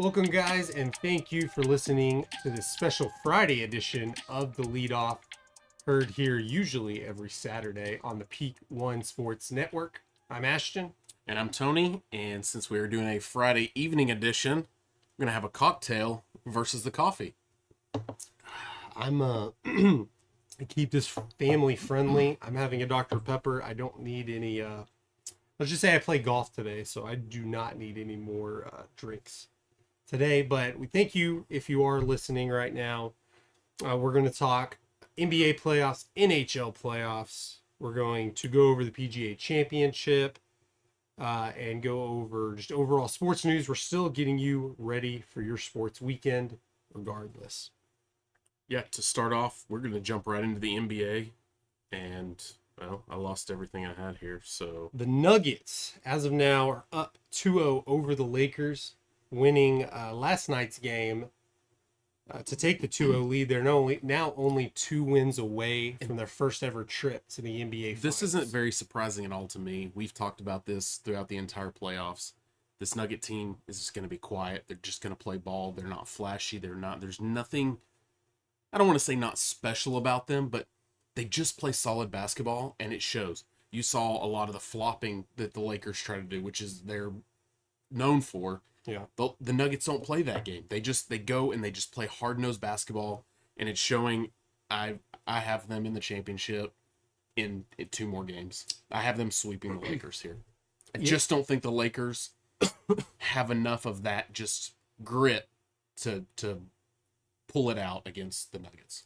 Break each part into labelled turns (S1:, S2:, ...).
S1: Welcome, guys, and thank you for listening to this special Friday edition of the Leadoff, heard here usually every Saturday on the Peak One Sports Network. I'm Ashton.
S2: And I'm Tony, and since we are doing a Friday evening edition, we're going to have a cocktail versus the coffee.
S1: I keep this family friendly. I'm having a Dr. Pepper. I don't need any, let's just say I play golf today, so I do not need any more drinks today. But we thank you if you are listening right now. We're going to talk NBA playoffs, NHL playoffs. We're going to go over the PGA Championship and go over just overall sports news. We're still getting you ready for your sports weekend regardless.
S2: Yeah, to start off, we're going to jump right into the NBA, and, well, I lost everything I had here, so...
S1: The Nuggets, as of now, are up 2-0 over the Lakers, winning last night's game to take the 2-0 lead. They're now only 2 wins away from their first ever trip to the NBA Finals.
S2: This isn't very surprising at all to me. We've talked about this throughout the entire playoffs. This Nugget team is just going to be quiet. They're just going to play ball. They're not flashy. There's nothing... I don't want to say not special about them, but they just play solid basketball, and it shows. You saw a lot of the flopping that the Lakers try to do, which is they're known for.
S1: Yeah.
S2: The Nuggets don't play that game. They go and they just play hard-nosed basketball, and it's showing. I have them in the championship in 2 more games. I have them sweeping the Lakers here. I just don't think the Lakers have enough of that just grit to pull it out against the Nuggets.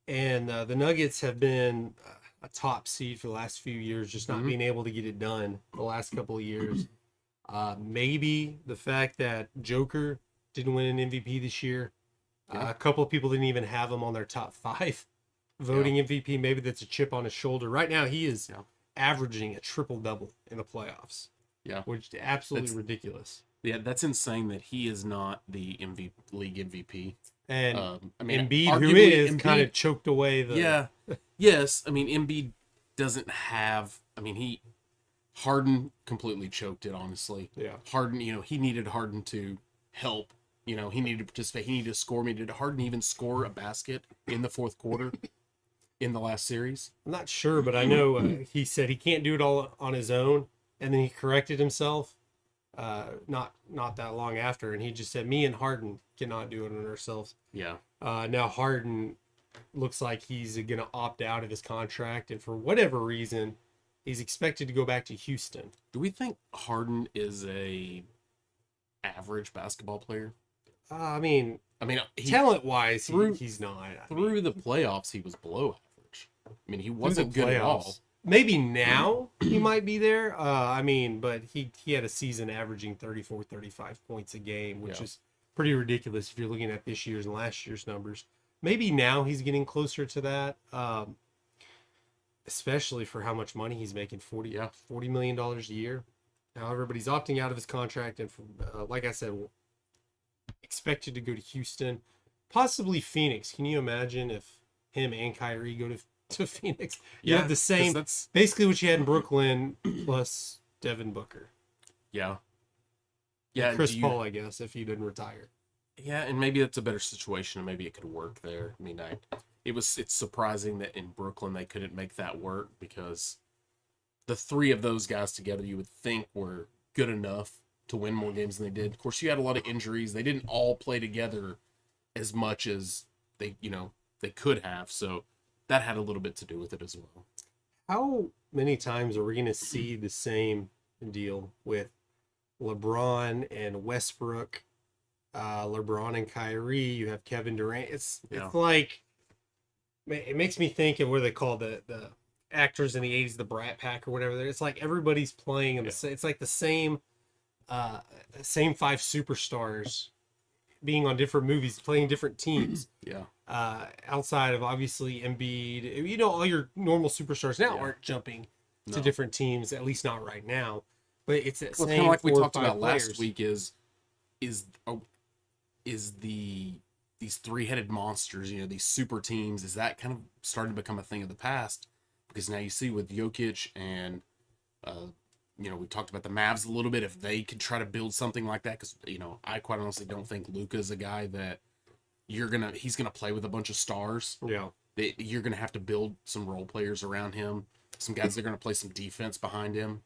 S1: And the Nuggets have been a top seed for the last few years, just not being able to get it done the last couple of years. Maybe the fact that Joker didn't win an MVP this year. A couple of people didn't even have him on their top 5 voting MVP. Maybe that's a chip on his shoulder. Right now, he is averaging a triple-double in the playoffs.
S2: Yeah.
S1: Which is absolutely ridiculous.
S2: Yeah, that's insane that he is not the league MVP.
S1: And Embiid, who is kind of choked away the...
S2: Yeah. Yes. I mean, Embiid doesn't have... I mean, Harden completely choked it, honestly.
S1: Yeah.
S2: Harden, he needed Harden to help. He needed to participate. He needed to score. Did Harden even score a basket in the fourth quarter in the last series?
S1: I'm not sure, but I know he said he can't do it all on his own, and then he corrected himself not that long after, and he just said, me and Harden cannot do it on ourselves.
S2: Yeah.
S1: Now Harden looks like he's going to opt out of his contract, and for whatever reason, he's expected to go back to Houston.
S2: Do we think Harden is a average basketball player?
S1: Talent-wise, he's not.
S2: Through the playoffs, he was below average. I mean, he wasn't good at all.
S1: Maybe now he might be there. But he had a season averaging 34, 35 points a game, which is pretty ridiculous if you're looking at this year's and last year's numbers. Maybe now he's getting closer to that, especially for how much money he's making, $40 million a year. However, but he's opting out of his contract, and like I said, expected to go to Houston, possibly Phoenix. Can you imagine if him and Kyrie go to Phoenix? You have the same, basically what you had in Brooklyn plus Devin Booker.
S2: Yeah.
S1: And Chris Paul, I guess, if he didn't retire.
S2: Yeah, and maybe that's a better situation, and maybe it could work there. I mean, it's surprising that in Brooklyn they couldn't make that work, because the 3 of those guys together you would think were good enough to win more games than they did. Of course, you had a lot of injuries. They didn't all play together as much as they could have, so that had a little bit to do with it as well.
S1: How many times are we going to see the same deal with LeBron and Westbrook, LeBron and Kyrie? You have Kevin Durant. It's like, it makes me think of what they call the actors in the 80s, the Brat Pack or whatever. It's like everybody's playing in it's like the same 5 superstars being on different movies, playing different teams. Outside of obviously Embiid, all your normal superstars now aren't jumping to different teams, at least not right now. But it's that same,
S2: kind of like we talked about
S1: players.
S2: last week, is these 3-headed monsters, these super teams, is that kind of starting to become a thing of the past? Because now you see with Jokic and we talked about the Mavs a little bit. If they could try to build something like that, because I quite honestly don't think Luka's a guy that he's gonna play with a bunch of stars.
S1: Yeah.
S2: You're gonna have to build some role players around him, some guys that are gonna play some defense behind him.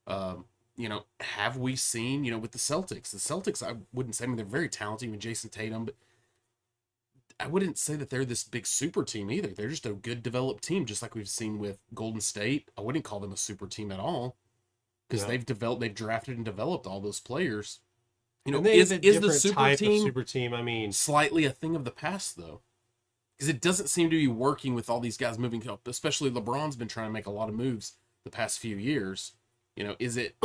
S2: Have we seen, with the Celtics? The Celtics, I wouldn't say, I mean, they're very talented, even Jason Tatum, but I wouldn't say that they're this big super team either. They're just a good developed team, just like we've seen with Golden State. I wouldn't call them a super team at all, because they've drafted and developed all those players. Is the super team, I mean, slightly a thing of the past though? Because it doesn't seem to be working with all these guys moving up. Especially LeBron's been trying to make a lot of moves the past few years. Is it?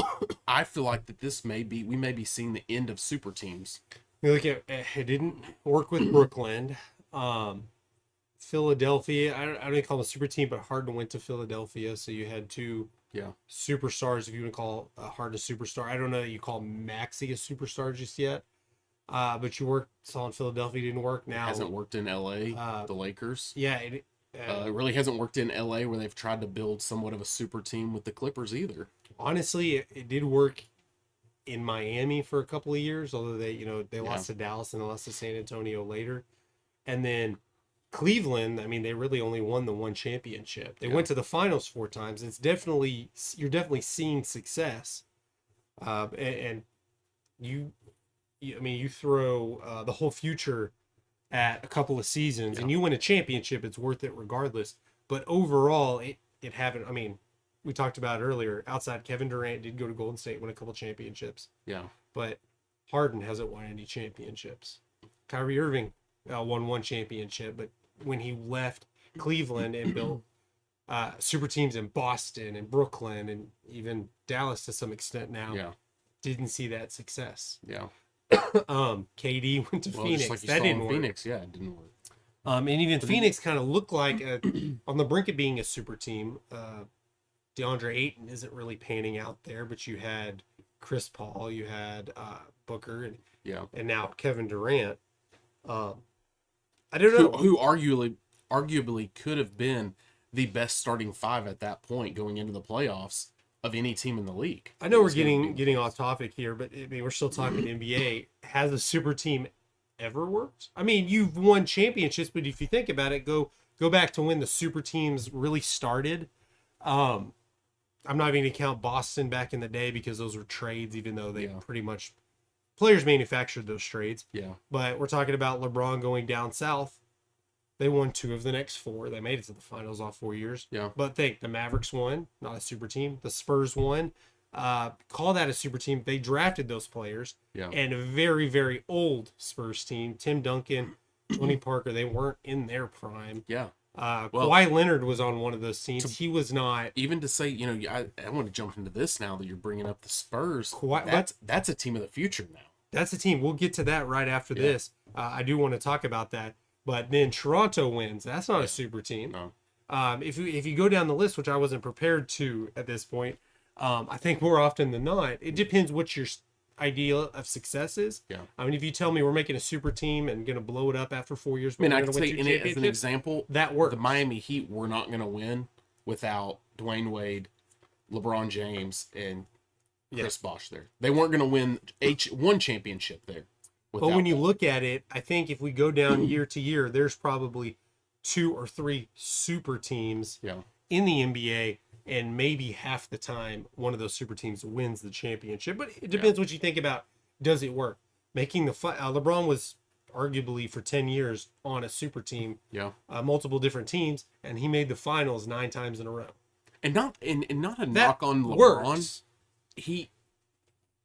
S2: I feel like that we may be seeing the end of super teams.
S1: You look at it didn't work with Brooklyn, Philadelphia. I don't even call them a super team, but Harden went to Philadelphia, so you had two superstars, if you want to call Harden a superstar. I don't know that you call Maxey a superstar just yet, but you saw in Philadelphia, didn't work. Now
S2: it hasn't worked in LA, the Lakers.
S1: Yeah,
S2: it really hasn't worked in LA, where they've tried to build somewhat of a super team with the Clippers either. Honestly,
S1: it did work in Miami for a couple of years, although they lost to Dallas and they lost to San Antonio later. And then Cleveland, I mean, they really only won the one championship. They went to the finals 4 times. You're definitely seeing success. And you throw the whole future at a couple of seasons and you win a championship, it's worth it regardless. But overall, it haven't, I mean, we talked about it earlier, outside Kevin Durant did go to Golden State, win a couple championships.
S2: Yeah.
S1: But Harden hasn't won any championships. Kyrie Irving won 1 championship, but when he left Cleveland and built super teams in Boston and Brooklyn and even Dallas to some extent now, didn't see that success.
S2: Yeah.
S1: KD went to Phoenix.
S2: Like that didn't work. Phoenix, it didn't work.
S1: And even Phoenix kind of looked like on the brink of being a super team. DeAndre Ayton isn't really panning out there, but you had Chris Paul, you had Booker, and now Kevin Durant. I don't know
S2: who arguably could have been the best starting 5 at that point going into the playoffs of any team in the league.
S1: I know we're getting off topic here, but I mean, we're still talking NBA. Has a super team ever worked? I mean, you've won championships, but if you think about it, go back to when the super teams really started. I'm not even going to count Boston back in the day because those were trades, even though they pretty much players manufactured those trades.
S2: Yeah.
S1: But we're talking about LeBron going down south. They won 2 of the next 4. They made it to the finals all 4 years.
S2: Yeah.
S1: But the Mavericks won, not a super team. The Spurs won. Call that a super team. They drafted those players.
S2: Yeah.
S1: And a very, very old Spurs team, Tim Duncan, Tony Parker, they weren't in their prime.
S2: Yeah.
S1: Kawhi Leonard was on one of those teams. He was not.
S2: Even to say, I want to jump into this now that you're bringing up the Spurs. That's a team of the future now.
S1: That's a team. We'll get to that right after this. I do want to talk about that. But then Toronto wins. That's not a super team.
S2: No.
S1: If you go down the list, which I wasn't prepared to at this point, I think more often than not, it depends what your idea of success is.
S2: Yeah.
S1: I mean, if you tell me we're making a super team and going to blow it up after 4 years,
S2: I can say as an example,
S1: that works.
S2: The Miami Heat were not going to win without Dwayne Wade, LeBron James, and Chris Bosh there. They weren't going to win one championship there.
S1: But when you look at it, I think if we go down year to year, there's probably 2 or 3 super teams in the NBA, and maybe half the time one of those super teams wins the championship. But it depends what you think about. Does it work? Making the LeBron was arguably for 10 years on a super team, multiple different teams, and he made the finals 9 times in a row.
S2: And not a knock on LeBron.
S1: Works.
S2: He.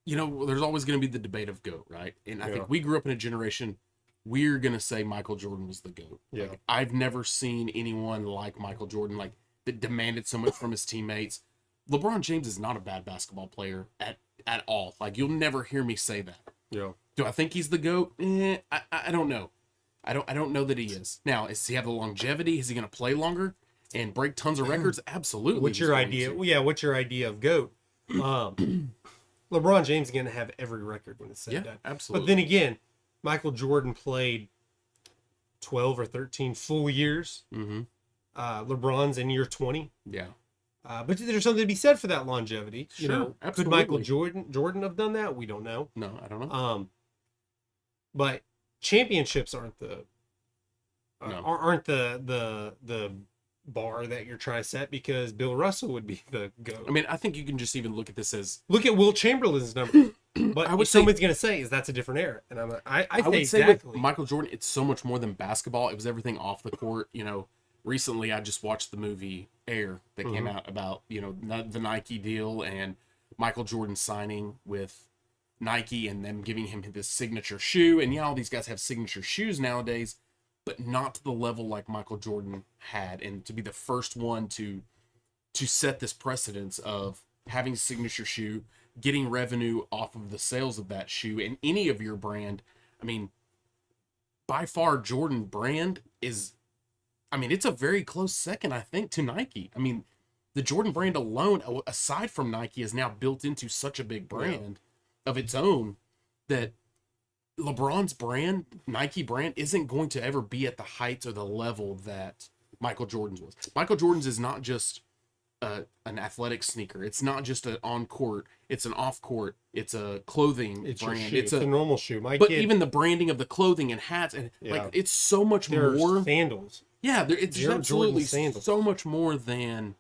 S2: There's always going to be the debate of GOAT, right? And I think we grew up in a generation, we're going to say Michael Jordan was the GOAT.
S1: Yeah.
S2: Like, I've never seen anyone like Michael Jordan, that demanded so much from his teammates. LeBron James is not a bad basketball player at all. You'll never hear me say that.
S1: Yeah.
S2: Do I think he's the GOAT? I don't know. I don't know that he is. Now, does he have the longevity? Is he going to play longer and break tons of records? Absolutely.
S1: What's your idea? Well, what's your idea of GOAT? LeBron James is going to have every record when it's said done.
S2: Absolutely.
S1: But then again, Michael Jordan played 12 or 13 full years.
S2: Mm-hmm.
S1: LeBron's in year 20.
S2: Yeah.
S1: But there's something to be said for that longevity.
S2: Sure,
S1: you know,
S2: absolutely.
S1: could Michael Jordan have done that? We don't know.
S2: No, I don't know.
S1: But championships aren't the
S2: No.
S1: aren't the bar that you're trying to set, because Bill Russell would be the GOAT.
S2: I mean, I think you can just even look at this as
S1: Look at Wilt Chamberlain's number. But
S2: I would
S1: someone's going to say, is that's a different era? And I
S2: would say
S1: exactly.
S2: with Michael Jordan, it's so much more than basketball. It was everything off the court. You know, recently I just watched the movie Air that came out about, you know, the Nike deal and Michael Jordan signing with Nike and them giving him this signature shoe. And yeah, all these guys have signature shoes nowadays, but not to the level like Michael Jordan had. And to be the first one to set this precedence of having a signature shoe, getting revenue off of the sales of that shoe and any of your brand. I mean, by far Jordan brand is, I mean, it's a very close second, I think, to Nike. I mean, the Jordan brand alone, aside from Nike, is now built into such a big brand of its own that LeBron's brand, Nike brand, isn't going to ever be at the heights or the level that Michael Jordan's was. Michael Jordan's is not just an athletic sneaker. It's not just an on court. It's an off court. It's a clothing
S1: It's
S2: brand.
S1: your shoe. It's a normal shoe.
S2: But even the branding of the clothing and hats and like it's so much more.
S1: Sandals.
S2: Yeah, it's
S1: Jordan
S2: absolutely
S1: sandals.
S2: so much more than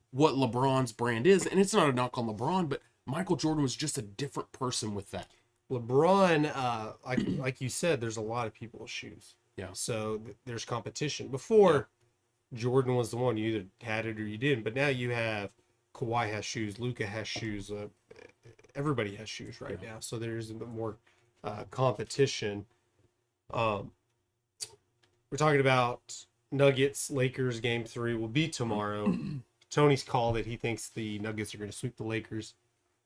S2: what LeBron's brand is. And it's not a knock on LeBron, but Michael Jordan was just a different person with that.
S1: LeBron, like you said, there's a lot of people with shoes.
S2: Yeah.
S1: So there's competition. Before, Jordan was the one, you either had it or you didn't. But now you have Kawhi has shoes, Luka has shoes. Everybody has shoes right now. So there's a bit more competition. We're talking about Nuggets, Lakers game 3 will be tomorrow. Tony's called it. He thinks the Nuggets are going to sweep the Lakers.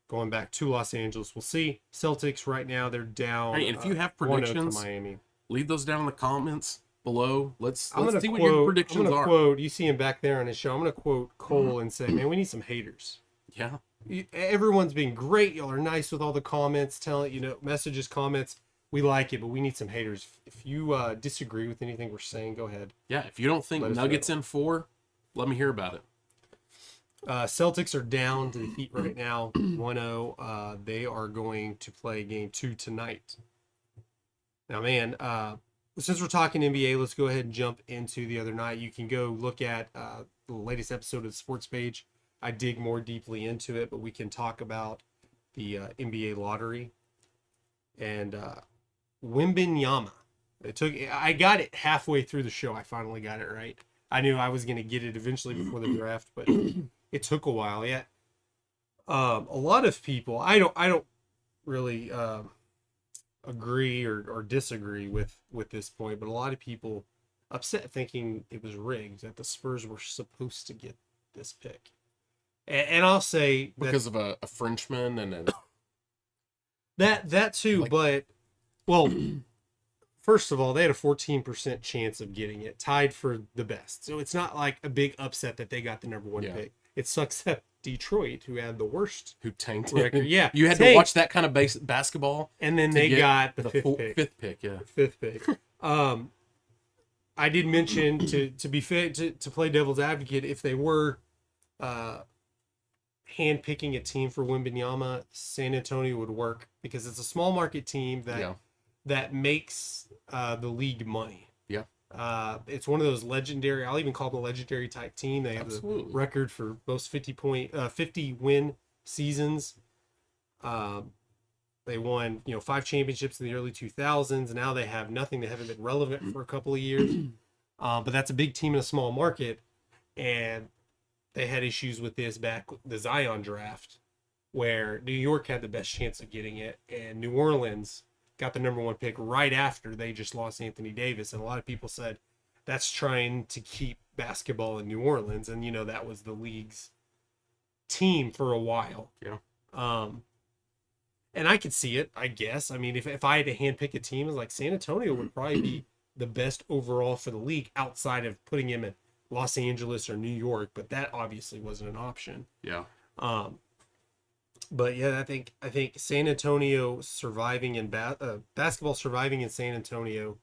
S1: Going back to Los Angeles, we'll see. Celtics right now, they're down.
S2: Hey, and if you have
S1: 1-0
S2: predictions,
S1: to Miami.
S2: leave those down in the comments below. Let's
S1: I'm gonna
S2: see
S1: quote,
S2: what your predictions
S1: I'm gonna
S2: are.
S1: quote, you see him back there on his show. I'm going to quote Cole and say, man, we need some haters.
S2: Yeah.
S1: Everyone's been great. Y'all are nice with all the comments, messages, comments. We like it, but we need some haters. If you disagree with anything we're saying, go ahead.
S2: Yeah, if you don't think
S1: Let us
S2: Nuggets
S1: know.
S2: in 4, let me hear about it.
S1: Celtics are down to the Heat right now, 1-0. They are going to play game 2 tonight. Now, man, since we're talking NBA, let's go ahead and jump into the other night. You can go look at the latest episode of the Sports Page. I dig more deeply into it, but we can talk about the NBA lottery and Wembanyama. I got it halfway through the show. I finally got it right. I knew I was going to get it eventually before the draft, but it took a while. Yeah, a lot of people. I don't really agree or disagree with this point, but a lot of people upset thinking it was rigged, that the Spurs were supposed to get this pick. And I'll say
S2: Because of a Frenchman and
S1: that too, but well, first of all, they had a 14% chance of getting it, tied for the best. So it's not like a big upset that they got the number 1 pick. It sucks that Detroit, who had the worst
S2: who tanked
S1: record,
S2: it. You had to watch that kind of basketball,
S1: and then they got the
S2: fifth pick. Yeah,
S1: fifth pick. I did mention to be fit to play devil's advocate, if they were hand-picking a team for Wembanyama, San Antonio would work, because it's a small market team that makes the league money.
S2: Yeah.
S1: It's one of those legendary, I'll even call them a legendary type team. They have the record for most 50 win seasons. They won, 5 championships in the early 2000s. Now they have nothing. They haven't been relevant for a couple of years. But that's a big team in a small market. And they had issues with this back the Zion draft, where New York had the best chance of getting it, and New Orleans got the number 1 pick right after they just lost Anthony Davis. And a lot of people said that's trying to keep basketball in New Orleans. And, that was the league's team for a while.
S2: Yeah.
S1: And I could see it, I guess. I mean, if I had to handpick a team, it's like San Antonio would probably be the best overall for the league, outside of putting him in Los Angeles or New York. But that obviously wasn't an option.
S2: Yeah.
S1: But yeah, I think San Antonio surviving in basketball surviving in San Antonio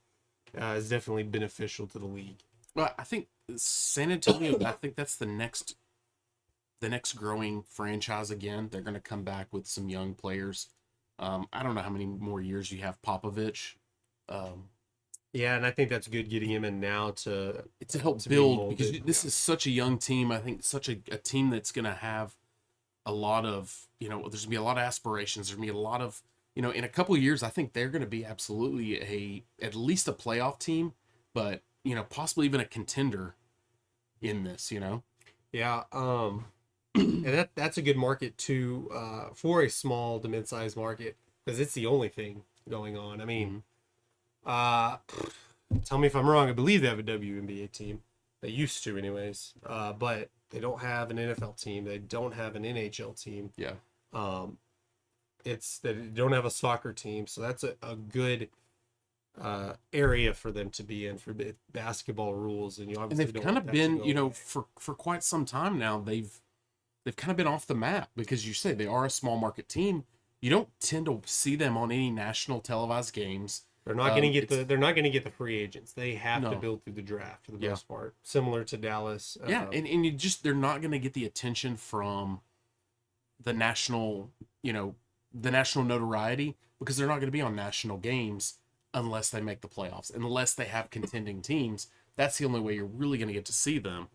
S1: is definitely beneficial to the league.
S2: Well, I think San Antonio. I think that's the next the next growing franchise again. They're going to come back with some young players. I don't know how many more years you have Popovich.
S1: Yeah, and I think that's good getting him in now to
S2: help
S1: to be
S2: build,
S1: molded.
S2: because this is such a young team. I think such a team that's going to have a lot of, there's going to be a lot of aspirations. There's going to be a lot of, in a couple of years, I think they're going to be absolutely at least a playoff team, but, possibly even a contender in this,
S1: Yeah, and that's a good market too, for a small to mid-sized market, because it's the only thing going on. I mean, tell me if I'm wrong. I believe they have a WNBA team. They used to, anyways. But they don't have an NFL team. They don't have an NHL team.
S2: Yeah.
S1: It's they don't have a soccer team, so that's a good area for them to be in for basketball rules. And you obviously
S2: they've
S1: don't
S2: kind
S1: want
S2: of
S1: that to
S2: been,
S1: go away.
S2: for quite some time now, they've kind of been off the map, because you say they are a small market team. You don't tend to see them on any national televised games.
S1: They're not going to get they're not going to get the free agents. They have to
S2: No.
S1: build through the draft for the
S2: Yeah.
S1: most part, similar to Dallas.
S2: Yeah, and they're not going to get the attention from the national, the national notoriety, because they're not going to be on national games unless they make the playoffs, unless they have contending teams. That's the only way you're really going to get to see them.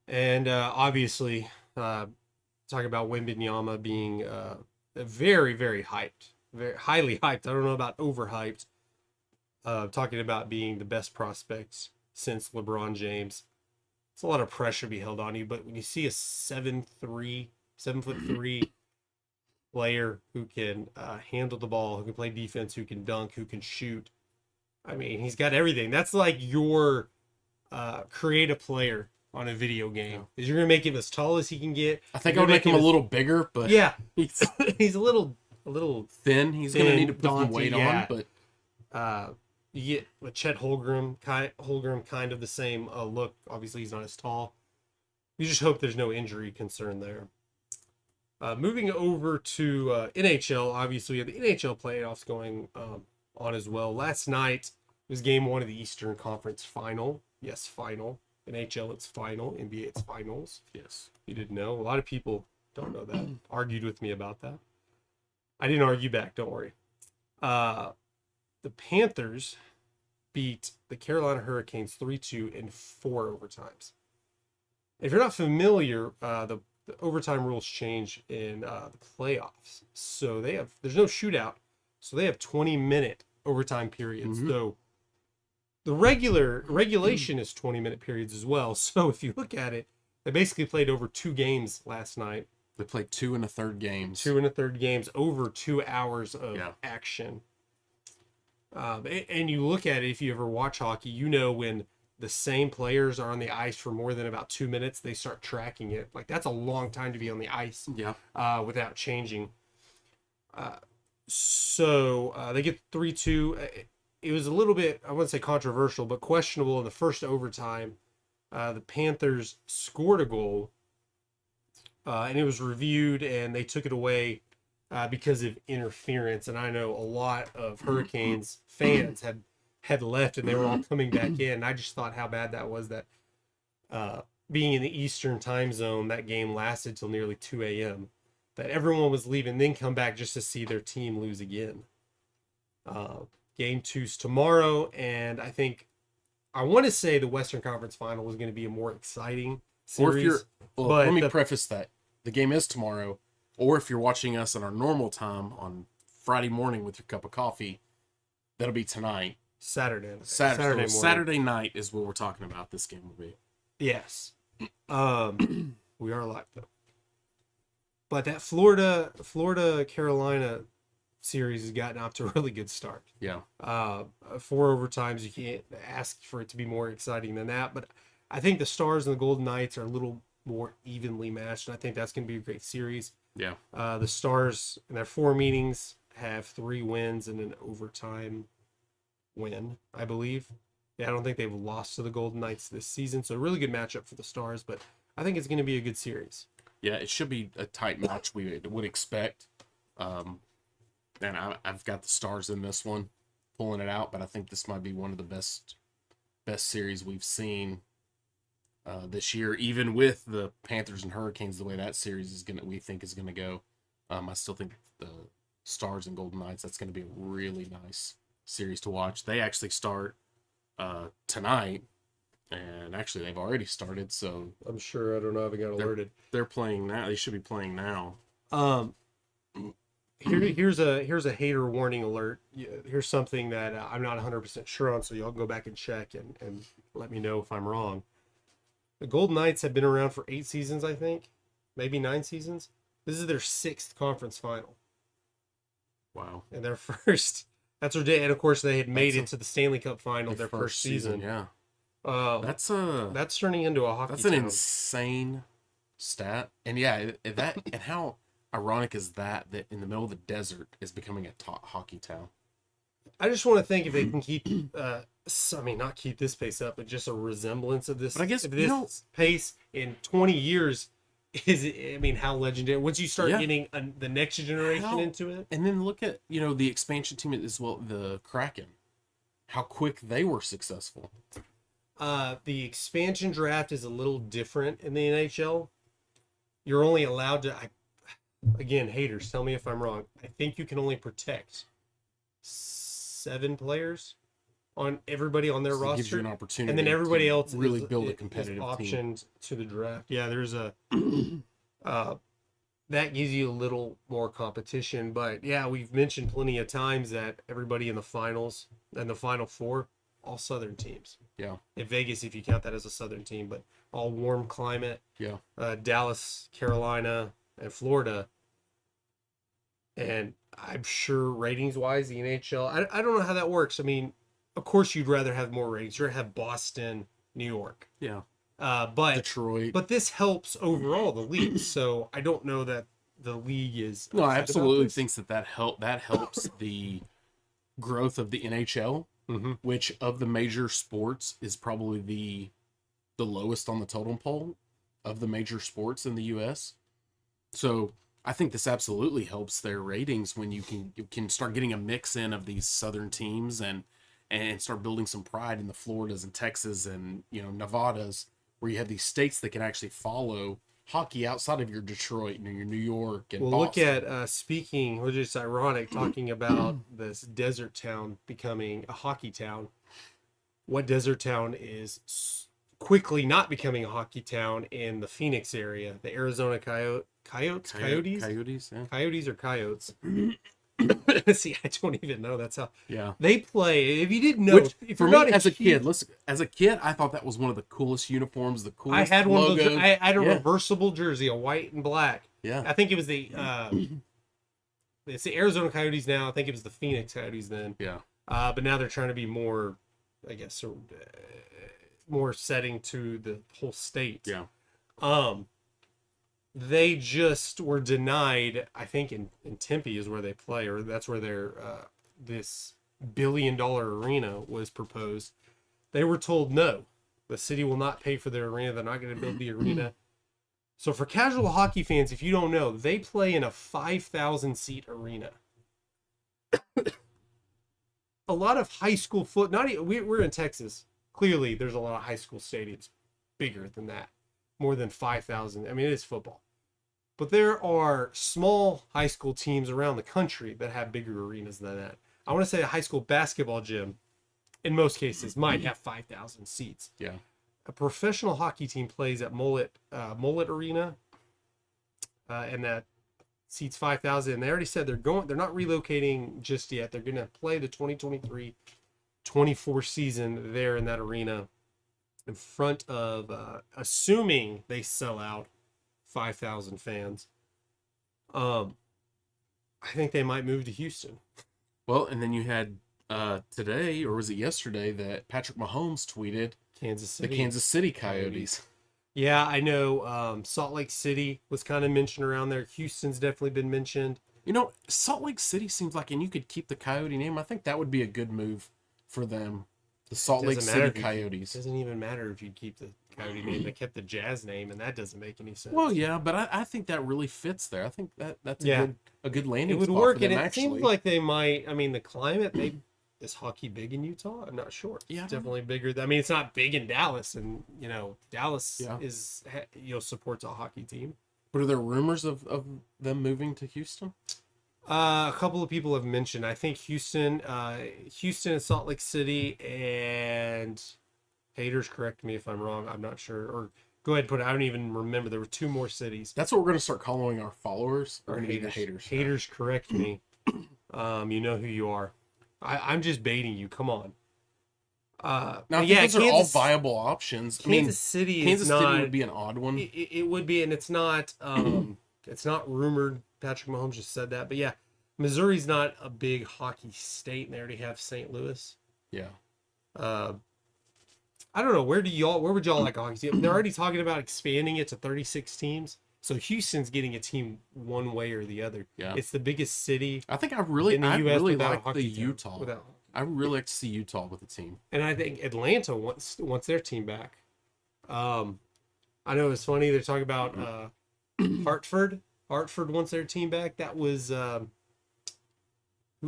S1: And obviously, talking about Wembanyama being very, very hyped, very highly hyped. I don't know about overhyped. Talking about being the best prospects since LeBron James. It's a lot of pressure to be held on you, but when you see a 7'3" player who can handle the ball, who can play defense, who can dunk, who can shoot, I mean, he's got everything. That's like your create a player on a video game. Is you're gonna make him as tall as he can get.
S2: I think I would make him a little bigger, but
S1: Yeah,
S2: he's
S1: he's a little
S2: thin. He's going to need to put some
S1: daunting,
S2: weight
S1: yeah.
S2: on, but
S1: you get with Chet Holmgren, kind of the same look. Obviously, he's not as tall. You just hope there's no injury concern there. Moving over to NHL, obviously, we have the NHL playoffs going on as well. Last night was game one of the Eastern Conference Final. Yes, final. NHL, it's final. NBA, it's finals.
S2: yes.
S1: You didn't know. A lot of people don't know that. Argued with me about that. I didn't argue back. Don't worry. The Panthers beat the Carolina Hurricanes 3-2 in 4 overtimes. If you're not familiar, the overtime rules change in the playoffs. So there's no shootout. So they have 20-minute overtime periods.
S2: Mhm.
S1: So the regulation is 20-minute periods as well. So if you look at it, they basically played over 2 games last night.
S2: They played 2 1/3 games.
S1: 2 1/3 games, over 2 hours of
S2: Yeah.
S1: action. And you look at it, if you ever watch hockey, when the same players are on the ice for more than about 2 minutes, they start tracking it. Like, that's a long time to be on the ice
S2: Yeah.
S1: without changing. So they get 3-2. It was a little bit, I wouldn't say controversial, but questionable in the first overtime. The Panthers scored a goal, and it was reviewed, and they took it away because of interference. And I know a lot of Hurricanes fans had left, and they were all coming back in. And I just thought how bad that was, that being in the Eastern time zone, that game lasted till nearly 2 a.m., that everyone was leaving, then come back just to see their team lose again. Game 2's tomorrow, and I want to say the Western Conference Final was going to be a more exciting series.
S2: Or if you're, well,
S1: but
S2: let me preface that the game is tomorrow, or if you're watching us in our normal time on Friday morning with your cup of coffee, that'll be tonight.
S1: Saturday
S2: Saturday,
S1: morning.
S2: Saturday night is what we're talking about. This game will be.
S1: Yes. We are live though. But that Florida Carolina series has gotten off to a really good start.
S2: Yeah.
S1: 4 overtimes, you can't ask for it to be more exciting than that. But I think the Stars and the Golden Knights are a little more evenly matched, and I think that's going to be a great series.
S2: Yeah.
S1: The Stars in their 4 meetings have 3 wins and an overtime win, I believe. Yeah, I don't think they've lost to the Golden Knights this season, so a really good matchup for the Stars, but I think it's going to be a good series.
S2: Yeah, it should be a tight match, we would expect. And I've got the Stars in this one, pulling it out, but I think this might be one of the best series we've seen this year, even with the Panthers and Hurricanes, the way that series we think is gonna go. I still think the Stars and Golden Knights, that's gonna be a really nice series to watch. They actually start tonight, and actually they've already started, so
S1: I'm sure. I don't know. I haven't got alerted.
S2: they're playing now. They should be playing now.
S1: Here's a hater warning alert. Here's something that I'm not 100% sure on, so y'all go back and check and let me know if I'm wrong. The Golden Knights have been around for 8 seasons, I think, maybe 9 seasons. This is their 6th conference final.
S2: Wow.
S1: And their first. That's their day, and of course they had made it to the Stanley Cup final their first season.
S2: Yeah.
S1: That's turning into a hockey.
S2: That's an insane stat, and yeah, that and how ironic is that in the middle of the desert is becoming a hockey town.
S1: I just want to think if they can keep, not keep this pace up, but just a resemblance of this.
S2: But I guess
S1: this pace in 20 years is. I mean, how legendary. Once you start getting the next generation into it,
S2: and then look at the expansion team as well, the Kraken, how quick they were successful.
S1: The expansion draft is a little different in the NHL. You're only allowed to. Again, haters, tell me if I'm wrong. I think you can only protect 7 players on everybody on their roster.
S2: Gives you an opportunity,
S1: and then everybody else
S2: really build a competitive
S1: optioned
S2: team
S1: to the draft. Yeah, there's a that gives you a little more competition. But yeah, we've mentioned plenty of times that everybody in the finals and the Final Four, all Southern teams.
S2: Yeah.
S1: In Vegas, if you count that as a Southern team, but all warm climate.
S2: Yeah.
S1: Dallas, Carolina, and Florida. And I'm sure ratings-wise, the NHL, I don't know how that works. I mean, of course you'd rather have more ratings. You'd rather have Boston, New York.
S2: Yeah.
S1: But
S2: Detroit.
S1: But this helps overall the league. So I don't know that the league is.
S2: No, I absolutely think that helps the growth of the NHL, which of the major sports is probably the lowest on the totem pole of the major sports in the U.S. So I think this absolutely helps their ratings when you can start getting a mix in of these Southern teams and start building some pride in the Floridas and Texas and Nevadas, where you have these states that can actually follow hockey outside of your Detroit and your New York and Boston.
S1: Look at speaking, which is ironic, talking about this desert town becoming a hockey town. What desert town is quickly not becoming a hockey town in the Phoenix area? The Arizona Coyotes.
S2: Coyotes, yeah.
S1: Coyotes or Coyotes? See, I don't even know. That's how.
S2: Yeah.
S1: They play. If you didn't know, if
S2: for
S1: you're
S2: me,
S1: not
S2: as a kid, I thought that was one of the coolest uniforms. The coolest.
S1: I had one
S2: logos.
S1: of those. I had a reversible jersey, a white and black.
S2: Yeah.
S1: I think it was the. It's the Arizona Coyotes now. I think it was the Phoenix Coyotes then.
S2: Yeah.
S1: But now they're trying to be more, I guess, more setting to the whole state.
S2: Yeah.
S1: They just were denied, I think in Tempe is where they play, or that's where their this $1 billion arena was proposed. They were told no, the city will not pay for their arena. They're not going to build the arena. So for casual hockey fans, if you don't know, they play in a 5,000 seat arena. A lot of high school we're in Texas. Clearly, there's a lot of high school stadiums bigger than that. More than 5,000. I mean, it is football. But there are small high school teams around the country that have bigger arenas than that. I want to say a high school basketball gym, in most cases, might have 5,000 seats.
S2: Yeah.
S1: A professional hockey team plays at Mullet Arena, and that seats 5,000. And they already said they're not relocating just yet. They're going to play the 2023-24 season there in that arena, in front of, assuming they sell out, 5,000 fans. I think they might move to Houston.
S2: Well, and then you had today, or was it yesterday, that Patrick Mahomes tweeted the Kansas City Coyotes.
S1: Yeah, I know. Salt Lake City was kind of mentioned around there. Houston's definitely been mentioned.
S2: Salt Lake City seems like, and you could keep the Coyote name. I think that would be a good move for them. The Salt Lake City Coyotes.
S1: It doesn't even matter if you keep the Coyote name. They kept the Jazz name, and that doesn't make any sense.
S2: Well, yeah, but I think that really fits there. I think that's a good landing spot.
S1: It would work,
S2: for them,
S1: and it
S2: actually.
S1: seems like they might. I mean, the climate, is hockey big in Utah? I'm not sure.
S2: Yeah,
S1: It's definitely bigger. I mean, it's not big in Dallas, and Dallas
S2: Yeah.
S1: is supports a hockey team.
S2: But are there rumors of them moving to Houston?
S1: A couple of people have mentioned. I think Houston and Salt Lake City, and haters correct me if I'm wrong. I'm not sure. Or go ahead and put it. I don't even remember. There were 2 more cities.
S2: That's what we're gonna start calling our followers. We're
S1: Or
S2: gonna be the haters.
S1: Haters correct me. You know who you are. I'm just baiting you. Come on.
S2: Now,
S1: yeah,
S2: those are all viable options.
S1: Kansas City
S2: Kansas
S1: is
S2: City
S1: not,
S2: would be an odd one.
S1: It would be, and it's not. It's not rumored. Patrick Mahomes just said that, but yeah, Missouri's not a big hockey state, and they already have St. Louis.
S2: Yeah.
S1: I don't know. Where would y'all like a hockey team? They're already talking about expanding it to 36 teams. So Houston's getting a team one way or the other.
S2: Yeah.
S1: It's the biggest city
S2: I think I really
S1: in the US
S2: really
S1: without a
S2: like
S1: hockey
S2: the
S1: town,
S2: Utah.
S1: without-
S2: I really like to see Utah with a team.
S1: And I think Atlanta wants their team back. I know it's funny. They're talking about Hartford. Hartford wants their team back. That was who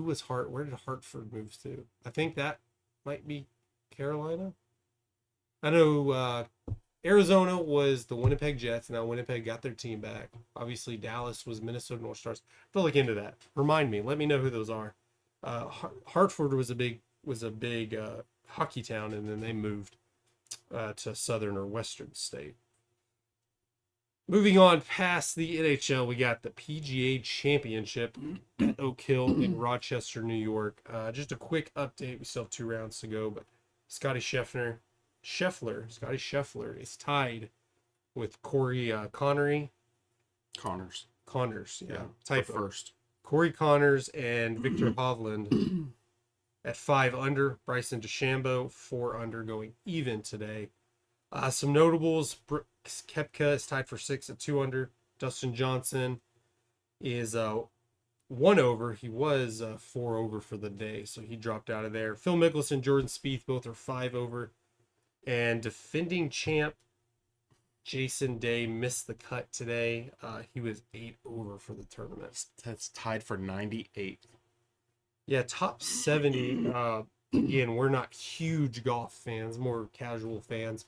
S1: was Where did Hartford move to? I think that might be Carolina. I know Arizona was the Winnipeg Jets. Now Winnipeg got their team back. Obviously Dallas was Minnesota North Stars. I'll look into that. Remind me. Let me know who those are. Hartford was a big hockey town, and then they moved to southern or western state. Moving on past the NHL, we got the PGA Championship at Oak Hill in Rochester, New York. Just a quick update. We still have 2 rounds to go, but Scotty Scheffler is tied with Corey Connors, yeah,
S2: Type first.
S1: Corey Connors and Victor Hovland at 5 under. Bryson DeChambeau 4 under, going even today. Some notables: Brooks Koepka is tied for 6 at 2 under. Dustin Johnson is 1 over. He was 4 over for the day, so he dropped out of there. Phil Mickelson, Jordan Spieth, both are 5 over. And defending champ Jason Day missed the cut today. He was 8 over for the tournament.
S2: That's tied for 98th.
S1: Yeah, top 70. Again, we're not huge golf fans, more casual fans.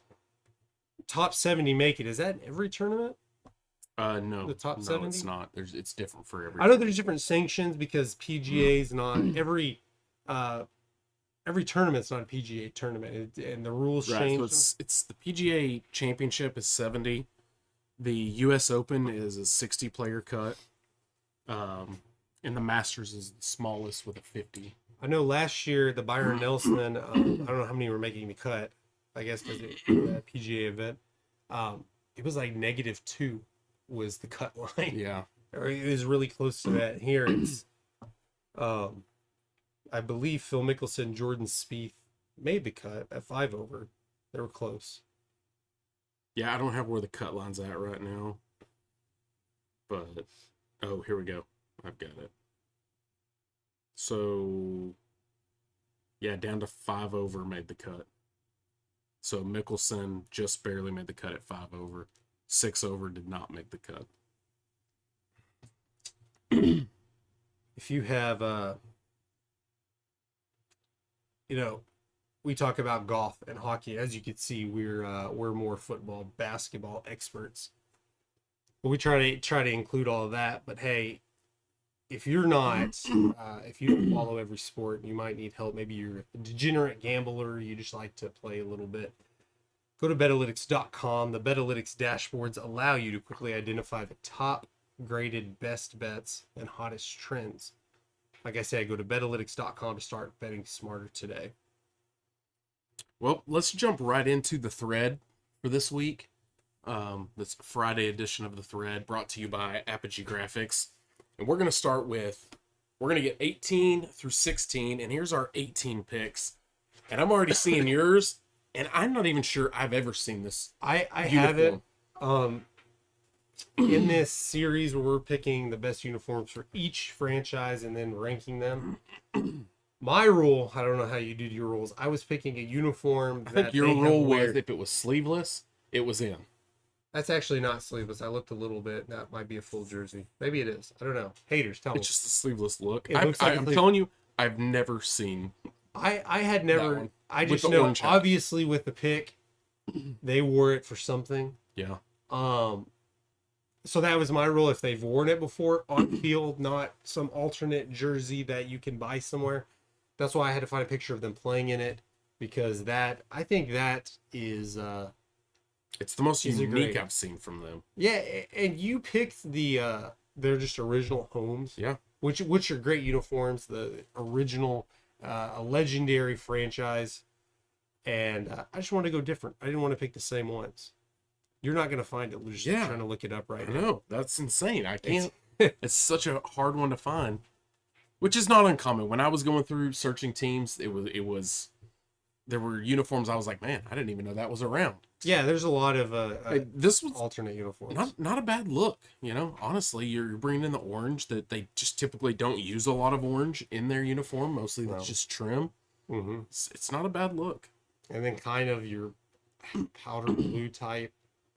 S1: Top 70 make it. Is that in every tournament?
S2: No.
S1: The top
S2: no,
S1: 70?
S2: it's not. It's different for every.
S1: I know there's different sanctions because PGA's not every tournament's not a PGA tournament, and the rules change.
S2: So it's the PGA Championship is 70. The U.S. Open is a 60 player cut. And the Masters is the smallest with a 50.
S1: I know last year the Byron Nelson, I don't know how many were making the cut. I guess because it was a PGA event. It was like -2 was the cut line.
S2: Yeah.
S1: Or it was really close to that. Here it's, I believe Phil Mickelson, Jordan Spieth made the cut at 5 over. They were close.
S2: Yeah, I don't have where the cut line's at right now. But, oh, here we go. I've got it. So, yeah, down to 5 over made the cut. So Mickelson just barely made the cut at 5 over. 6 over did not make the cut.
S1: If you have, we talk about golf and hockey. As you can see, we're more football, basketball experts. But we try to include all of that. But hey, if you're not, if you don't follow every sport, you might need help. Maybe you're a degenerate gambler. You just like to play a little bit. Go to betalytics.com. The Betalytics dashboards allow you to quickly identify the top graded best bets and hottest trends. Like I said, go to betalytics.com to start betting smarter today.
S2: Well, let's jump right into the thread for this week. This Friday edition of the thread brought to you by Apogee Graphics. And we're going to start with, we're going to get 18 through 16. And here's our 18 picks. And I'm already seeing yours. And I'm not even sure I've ever seen this.
S1: I have it. In this series where we're picking the best uniforms for each franchise and then ranking them. My rule, I don't know how you do your rules. I was picking a uniform.
S2: I think your rule was if it was sleeveless, it was in.
S1: That's actually not sleeveless. I looked a little bit. That might be a full jersey. Maybe it is. I don't know. Haters, tell me.
S2: It's just a sleeveless look.
S1: It looks like
S2: I'm telling you, I've never seen
S1: I had
S2: That
S1: never.
S2: one.
S1: I
S2: With
S1: just
S2: the
S1: know
S2: orange hat.
S1: obviously with the pick, they wore it for something.
S2: Yeah.
S1: So that was my rule. If they've worn it before on field, not some alternate jersey that you can buy somewhere. That's why I had to find a picture of them playing in it, because I think that is
S2: It's the most
S1: Is it
S2: unique
S1: great?
S2: I've seen from them.
S1: yeah. And you picked they're just original homes.
S2: Yeah.
S1: Which are great uniforms. The original, a legendary franchise, and I just wanted to go different. I didn't want to pick the same ones. You're not gonna find it. Just
S2: Yeah.
S1: trying to look it up right
S2: I
S1: now.
S2: know. That's insane. I
S1: It's-
S2: can't. It's such a hard one to find, which is not uncommon. When I was going through searching teams, it was there were uniforms I was like, man, I didn't even know that was around.
S1: Yeah, there's a lot of
S2: This was
S1: alternate uniforms.
S2: not a bad look, honestly. You're bringing in the orange that they just typically don't use a lot of orange in their uniform. Mostly
S1: No.
S2: it's just trim.
S1: Mm-hmm.
S2: It's not a bad look.
S1: And then kind of your powder blue type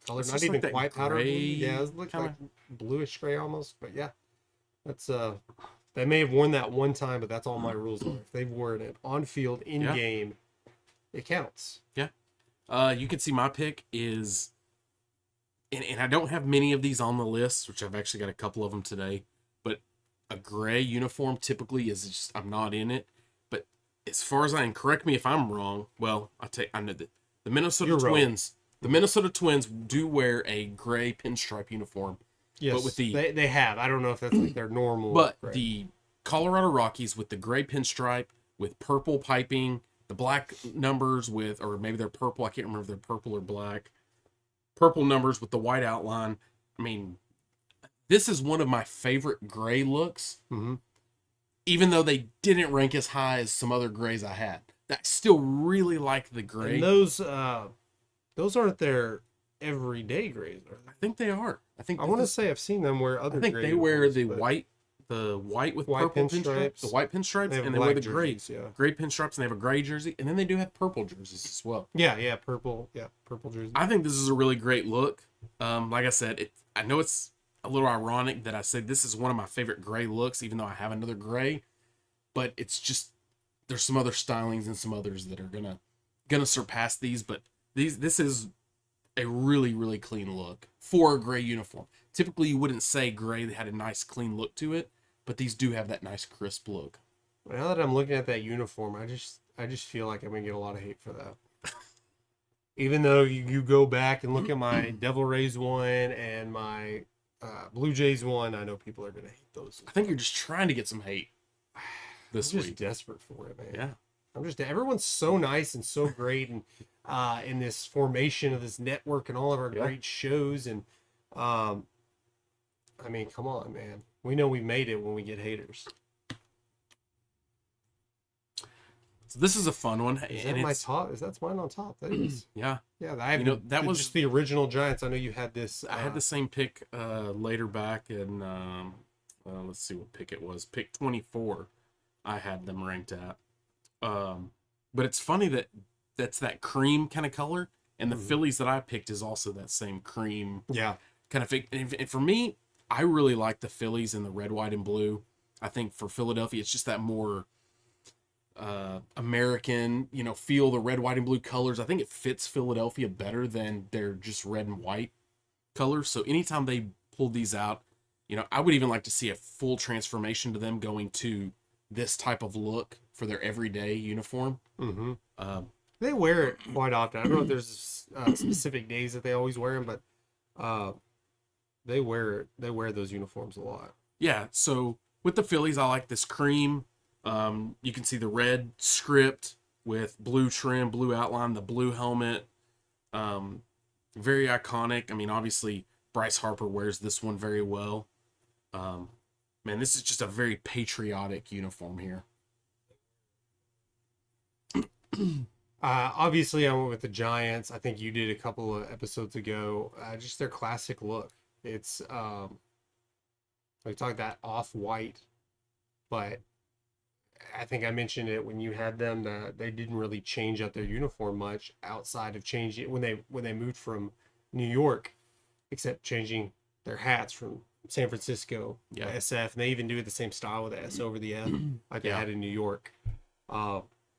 S1: color,
S2: It's
S1: not
S2: just
S1: even
S2: like that
S1: quite powder blue.
S2: gray
S1: Yeah, it looks
S2: kinda-
S1: like bluish gray almost. But yeah, that's they may have worn that one time, but that's all my rules are. If they've worn it on field in
S2: Yeah.
S1: game, it counts.
S2: You can see my pick is, and I don't have many of these on the list, which I've actually got a couple of them today, but a gray uniform typically is just, I'm not in it. But as far as and correct me if I'm wrong, well, I know that the Minnesota
S1: You're wrong.
S2: Twins, the Minnesota Twins do wear a gray pinstripe uniform,
S1: Yes,
S2: But with the-
S1: they have. I don't know if that's like their normal.
S2: but
S1: gray.
S2: the Colorado Rockies with the gray pinstripe with purple piping, the black numbers with, or maybe they're purple. I can't remember if they're purple or black. Purple numbers with the white outline. I mean, this is one of my favorite gray looks,
S1: Mhm.
S2: even though they didn't rank as high as some other grays I had. I still really like the gray.
S1: And those aren't their everyday grays, are they?
S2: I think they are.
S1: I want to say I've seen them wear other.
S2: I think
S1: gray
S2: they wear
S1: uniforms,
S2: the
S1: but
S2: white with
S1: White
S2: purple
S1: pinstripes.
S2: pinstripes, the white pinstripes,
S1: they have
S2: and they wear
S1: black
S2: the gray
S1: jerseys, Yeah.
S2: gray pinstripes, and they have a gray jersey, and then they do have purple jerseys as well.
S1: Yeah, purple. Yeah, purple jersey.
S2: I think this is a really great look. Like I said, I know it's a little ironic that I said this is one of my favorite gray looks, even though I have another gray. But it's just there's some other stylings and some others that are gonna surpass these. But this is a really, really clean look for a gray uniform. Typically, you wouldn't say gray that had a nice, clean look to it, but these do have that nice, crisp look.
S1: Now that I'm looking at that uniform, I just feel like I'm gonna get a lot of hate for that. Even though you go back and look at my Devil Rays one and my Blue Jays one, I know people are gonna hate those.
S2: I think you're just trying to get some hate this
S1: I'm just
S2: week.
S1: desperate for it, man.
S2: Yeah.
S1: Everyone's so nice and so great, and in this formation of this network and all of our
S2: Yeah.
S1: great shows, and I mean, come on, man. We know we made it when we get haters.
S2: So this is a fun one.
S1: Is
S2: and
S1: that my
S2: it's-
S1: top? That's mine on top. That is.
S2: Yeah.
S1: Yeah, I have
S2: that was
S1: just the original Giants. I know you had this.
S2: I had the same pick later back in let's see what pick it was. Pick 24. I had them ranked at. But it's funny that's that cream kind of color, and the
S1: Mhm.
S2: Phillies that I picked is also that same cream
S1: Yeah,
S2: kind of thing. And for me, I really like the Phillies in the red, white, and blue. I think for Philadelphia, it's just that more American, feel the red, white, and blue colors. I think it fits Philadelphia better than their just red and white colors. So anytime they pull these out, I would even like to see a full transformation to them going to this type of look for their everyday uniform.
S1: mm-hmm.
S2: They
S1: They wear it quite often. I don't know if there's specific days that they always wear them, but they wear those uniforms a lot.
S2: Yeah, so with the Phillies, I like this cream. You can see the red script with blue trim, blue outline, the blue helmet. Very iconic. I mean, obviously, Bryce Harper wears this one very well. Man, this is just a very patriotic uniform here.
S1: Obviously, I went with the Giants. I think you did a couple of episodes ago. Just their classic look. It's we talked that off-white, but I think I mentioned it when you had them that they didn't really change up their uniform much outside of changing when they moved from New York, except changing their hats from San Francisco
S2: Yeah.
S1: to SF, and they even do it the same style with the S over the F like they
S2: Yeah.
S1: had in New York.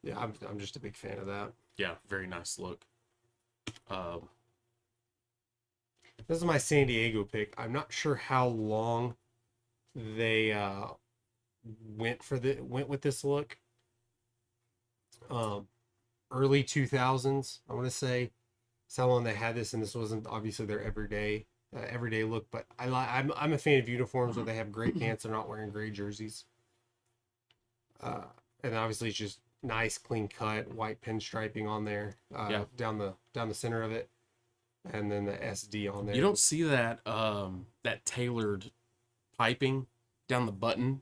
S1: Yeah, I'm just a big fan of that.
S2: Yeah, very nice look.
S1: This is my San Diego pick. I'm not sure how long they went with this look. Early 2000s, I want to say. That's how long they had this, and this wasn't obviously their everyday look. But I'm a fan of uniforms where they have gray pants. They're not wearing gray jerseys. And obviously it's just nice, clean cut, white pinstriping on there, down the center of it, and then the SD on there.
S2: You don't see that that tailored piping down the button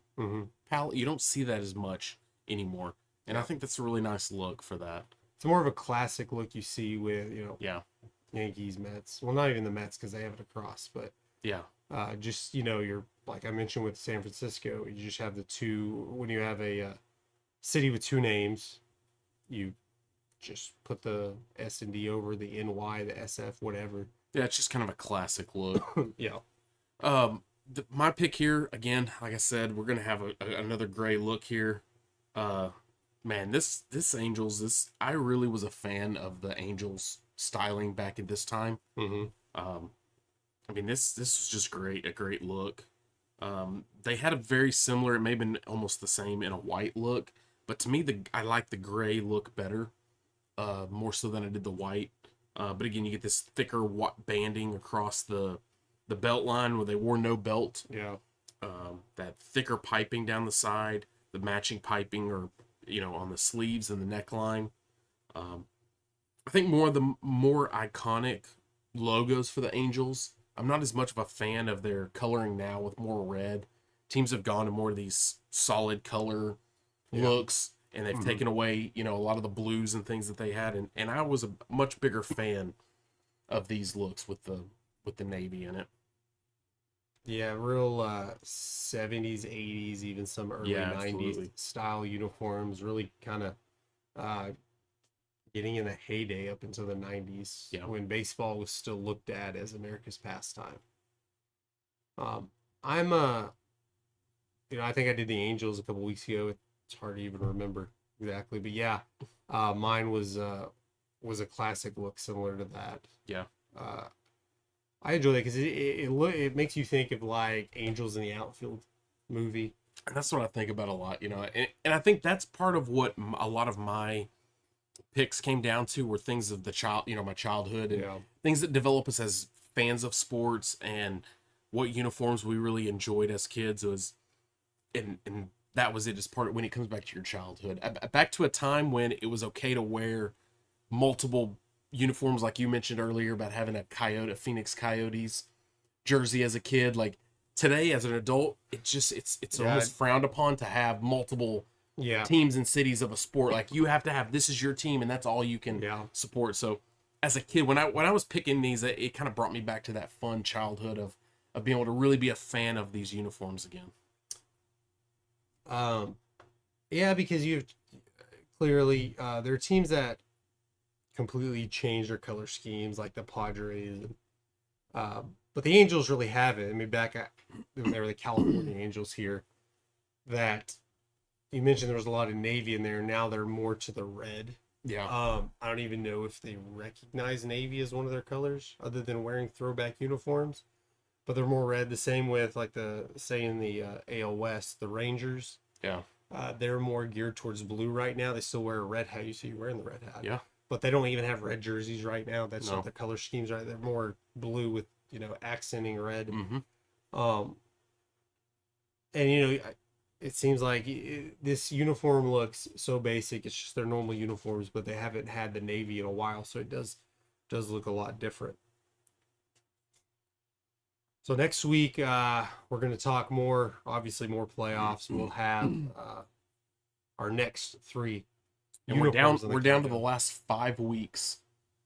S2: palette. You don't see that as much anymore, and I think that's a really nice look for that.
S1: It's more of a classic look you see with Yankees, Mets. Well, not even the Mets because they have it across, but just you're like I mentioned with San Francisco, you just have the two. When you have a city with two names, you just put the S and D over the NY, the SF, whatever.
S2: Yeah, it's just kind of a classic look.
S1: Yeah.
S2: My pick here again, like I said, we're gonna have another gray look here. Man, this Angels, I really was a fan of the Angels styling back at this time. I mean, this was just great, a great look. They had a very similar, it may have been almost the same in a white look, but to me, I like the gray look better, more so than I did the white. But again, you get this thicker banding across the belt line where they wore no belt.
S1: Yeah.
S2: That thicker piping down the side, the matching piping or, on the sleeves and the neckline. I think more of the more iconic logos for the Angels. I'm not as much of a fan of their coloring now with more red. Teams have gone to more of these solid color looks, and they've taken away, a lot of the blues and things that they had. And I was a much bigger fan of these looks with the navy in it.
S1: Yeah, real 70s, 80s, even some early 90s
S2: absolutely.
S1: style uniforms, really kind of getting in the heyday up until the 90s when baseball was still looked at as America's pastime. I think I did the Angels a couple weeks ago. It's hard to even remember exactly, but yeah, mine was a classic look similar to that.
S2: Yeah.
S1: I enjoy that because it makes you think of like Angels in the Outfield movie.
S2: And that's what I think about a lot, and I think that's part of what a lot of my picks came down to were things of my childhood and things that develop us as fans of sports and what uniforms we really enjoyed as kids and that was it as part of when it comes back to your childhood, back to a time when it was okay to wear multiple uniforms, like you mentioned earlier about having a Phoenix Coyotes jersey as a kid. Like today as an adult, it's almost frowned upon to have multiple teams and cities of a sport. Like you have to have, this is your team and that's all you can support. So as a kid, when I was picking these, it kind of brought me back to that fun childhood of being able to really be a fan of these uniforms again.
S1: Because you've clearly there are teams that completely change their color schemes, like the Padres, but the Angels really haven't. I mean, when they were the California Angels here, that you mentioned there was a lot of navy in there. Now they're more to the red. I don't even know if they recognize navy as one of their colors other than wearing throwback uniforms, but they're more red. The same with like in the AL West, the Rangers. They're more geared towards blue right now. They still wear a red hat. You see you're wearing the red hat. But they don't even have red jerseys right now. That's not their color schemes, right? They're more blue with, accenting red. And, it seems like this uniform looks so basic. It's just their normal uniforms, but they haven't had the navy in a while. So it does look a lot different. So next week, we're going to talk more playoffs. We'll have our next three.
S2: And we're down to the last 5 weeks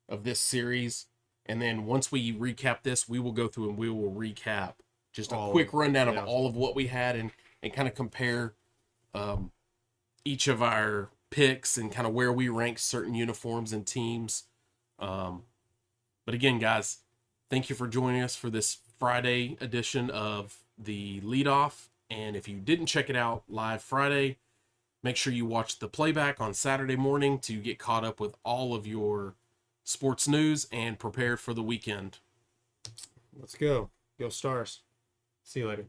S2: of this series. And then once we recap this, we will go through and we will recap just a quick rundown of all of what we had and kind of compare each of our picks and kind of where we rank certain uniforms and teams. But again, guys, thank you for joining us for this Friday edition of the Leadoff. And if you didn't check it out live Friday, Make sure you watch the playback on Saturday morning to get caught up with all of your sports news and prepared for the weekend.
S1: Let's go. Go Stars. See you later.